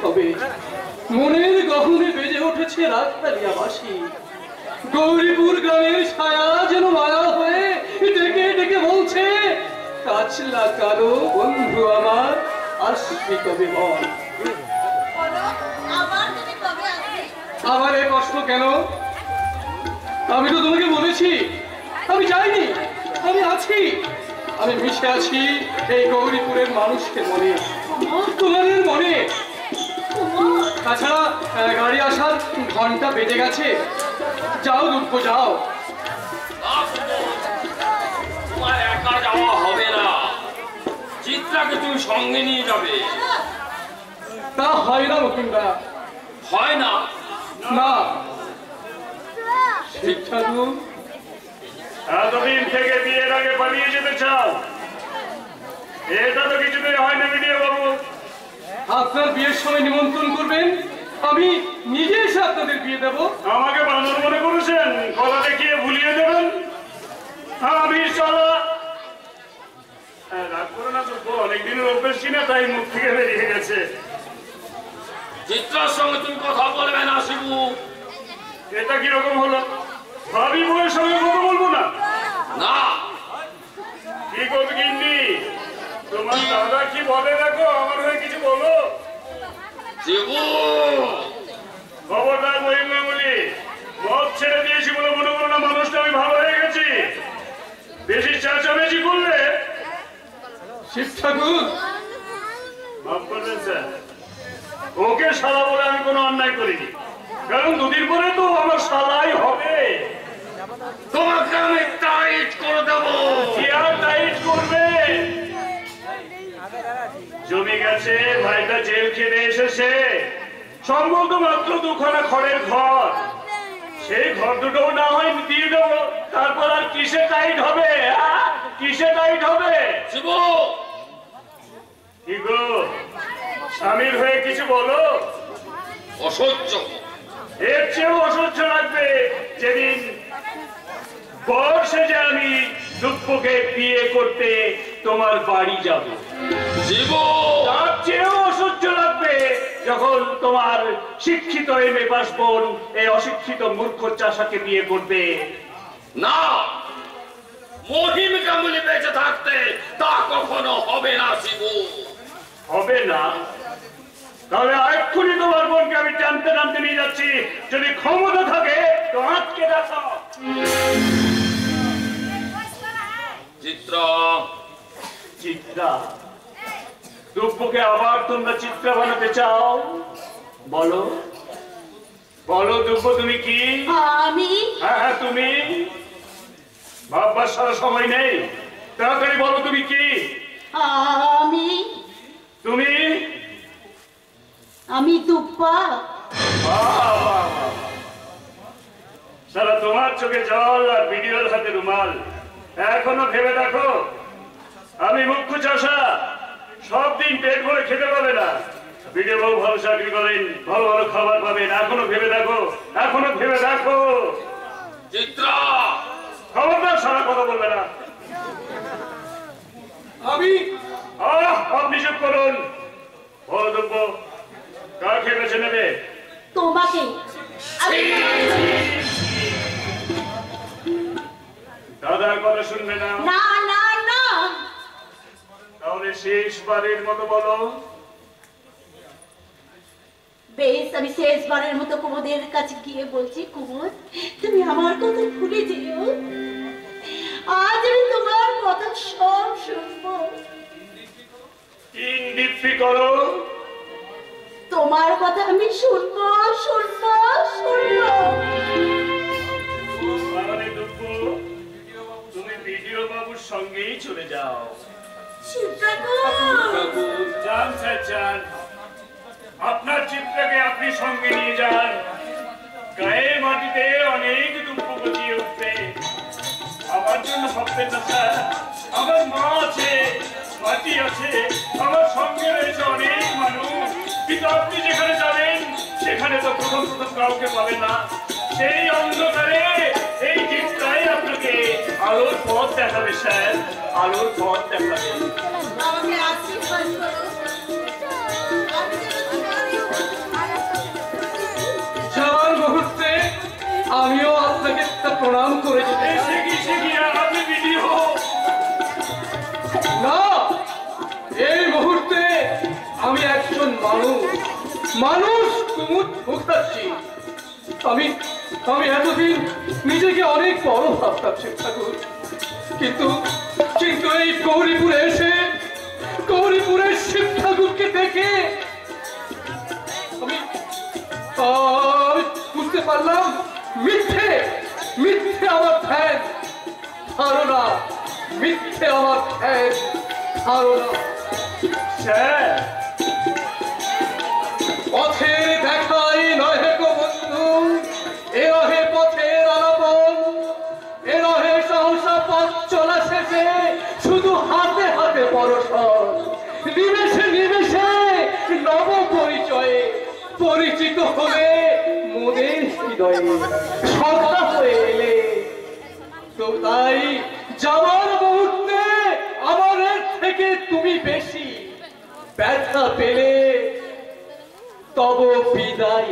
হবে। মনের গহনে বেজে উঠেছে রাতকালিয়া বাসি। গৌরীপুর গ্রামের ছায়া যেন মায়া হয়ে ডেকে ডেকে বলছে, কাছলা কালো বন্ধু আমার, আসবি কবে বল। আমার এই কষ্ট কেন? আমি তো তোমাকে বলেছি আমি যাইনি, আমি আছি, আমি মিশে আছি এই গৌরীপুরের মানুষকে মনে, তোমাদের মনে। তাছাড়া গাড়ি আসার ঘন্টা বেজে গেছে, যাও দুঃখ যাও। তোমার একা যাওয়া হবে না, চিত্রাকে তুমি সঙ্গে নিয়ে যাবে। তা হয় না মুকুন্দা, হয় না? না। শিক্ষাগু, এতদিন থেকে বিয়ের আগে পালিয়ে যেতে চাও, এটা তো কিছুতেই হয় না বিডিও বাবু। আপনার বিয়ের সময় নিমন্ত্রণ করবেন, আমি নিজে এসে আপনাদের বিয়ে দেব। আমাকে বানর মনে করেছেন, গলা দেখিয়ে ভুলিয়ে দেবেন? আমি চলা রাগ করে না তো, অনেকদিনের অভ্যেস কিনা তাই মুখ থেকে বেরিয়ে গেছে। চিত্রার সঙ্গে তুমি কথা বলবে না শিবু। এটা কিরকম হলো? ভাবি বউয়ের সঙ্গে কথা বলবো না? না। কি করবে গিন্নি? তোমার দাদা কি বলে দেখো, আমার হয়ে কিছু বলো। শিবু, খবরদার মহিমামণি, মদ ছেড়ে দিয়েছি বলে মনে করো না মানুষটা আমি ভালো হয়ে গেছি। বেশি চেঁচামেচি করলে শিব ঠাকুর, মাফ করবেন স্যার, ওকে শালা বলে আমি কোনো অন্যায় করিনি, কারণ দুদিন পরে তো আমার শালাই হবে। তোমাকে আমি টাইট করে দেবো। কি আর টাইট করবে? জমি গেছে, ভাইটা জেল খেতে এসেছে, সম্বল তো মাত্র দুখানা খড়ের ঘর, সেই ঘর দুটো না হয় দিয়ে দেবো, তারপর আর কিসে টাইট হবে? কিসে টাইট হবে? শিবু, কি গো, স্বামীর হয়ে কিছু বলো। অসহ্য। এর চেয়েও অসহ্য লাগবে যেদিন বর্ষে যে আমি দুঃখকে বিয়ে করতে তোমার বাড়ি যাব। শিবু, তার চেয়েও অসহ্য লাগবে যখন তোমার শিক্ষিত এমএ পাস বোন এই অশিক্ষিত মূর্খ চাষাকে বিয়ে করবে। না, মহিম কামলি বেঁচে থাকতে তা কখনো হবে না শিবু। হবে না? তাহলে এক্ষুনি তোমার বোনকে আমি টানতে টানতে নিয়ে যাচ্ছি, যদি ক্ষমতা থাকে তো আটকে রাখো। চিত্রা, চিত্রা, দুঃখকে আবার তোমরা চিত্রা বানাতে চাও? বলো বলো দুঃখ, তুমি কি? আমি? হ্যাঁ হ্যাঁ তুমি। ভাববার সারা সময় নেই, তাড়াতাড়ি বলো তুমি কি? আমি? তুমি? আমি দুব্বা। সারা তোমার চোখে জল আর বিডিওর হাতে রুমাল, এখনো ভেবে দেখো আমি মুখ্য চাষা, সব দিন পেট ভরে খেতে পাবে না, বিডিও বাবু ভালো চাকরি করেন, ভালো ভালো খাবার পাবেন, এখনো ভেবে দেখো, এখনো ভেবে দেখো। চিত্রা, খবরদার সারা কথা বলবে না। আমি? আপনি চুপ করুন। বলো দুব্ব, কাকে বেছে নেবে? তোমাকে। দাদার কথা শুনবে না? না না না। তাহলে শেষবারের মতো বলো। বেশ, আমি শেষবারের মতো কুমুদের কাছে গিয়ে বলছি, কুমুদ তুমি আমার কথা ভুলে যেও, আজ আমি তোমার কথা সব শুনবো। দিব্যি করো। তোমার কথা আমি শুনবো শুনবো শুনবো। তাহলে দুঃখ, তুমি বিডিও বাবুর সঙ্গেই চলে যাও। যান স্যার যান, আপনার চিত্রকে আপনি সঙ্গে নিয়ে যান। গায়ে মাটিতে অনেক দুঃখ গজিয়ে উঠবে, আমার জন্য ভাববেন না স্যার, আমার মা আছে, মাটি আছে, আমার সঙ্গে রয়েছে অনেক মানুষ, কিন্তু আপনি যেখানে যাবেন সেখানে তো প্রথম কাউকে পাবেন না। সেই অন্ধকারে এই চিত্রাই আপনাকে আলোর পথ দেখাবে স্যার, আলোর পথ দেখাবে। আমাকে আশীর্বাদ করো। আমি যেন তোমারই প্রণাম করে যেতে চাই। এসে কি আপনি ভিডিও না, এই মুহূর্তে আমি একজন মানুষ কুমুদ মুখার্জি। আমি এতদিন নিজেকে অনেক বড় ভাবতাম শিব ঠাকুর, কিন্তু এই গৌরীপুরের শিব ঠাকুরকে দেখে আমি বুঝতে পারলাম মিথ্যে আমার ধ্যান ধারণা, মিথ্যে আমার ধ্যান ধারণা। স্যার পথের দেখাই নহে গো বন্ধু, এ রহে পথের আলাপন, এ রহে সহসা পথ চলা শেষে শুধু হাতে হাতে পরশন, নিমেষে নব পরিচয়ে পরিচিত হলে মনের হৃদয়ে সদা হয়ে এলে। তো তাই যাবার মুহূর্তে আমার থেকে তুমি বেশি ব্যথা পেলে তব বিদায়।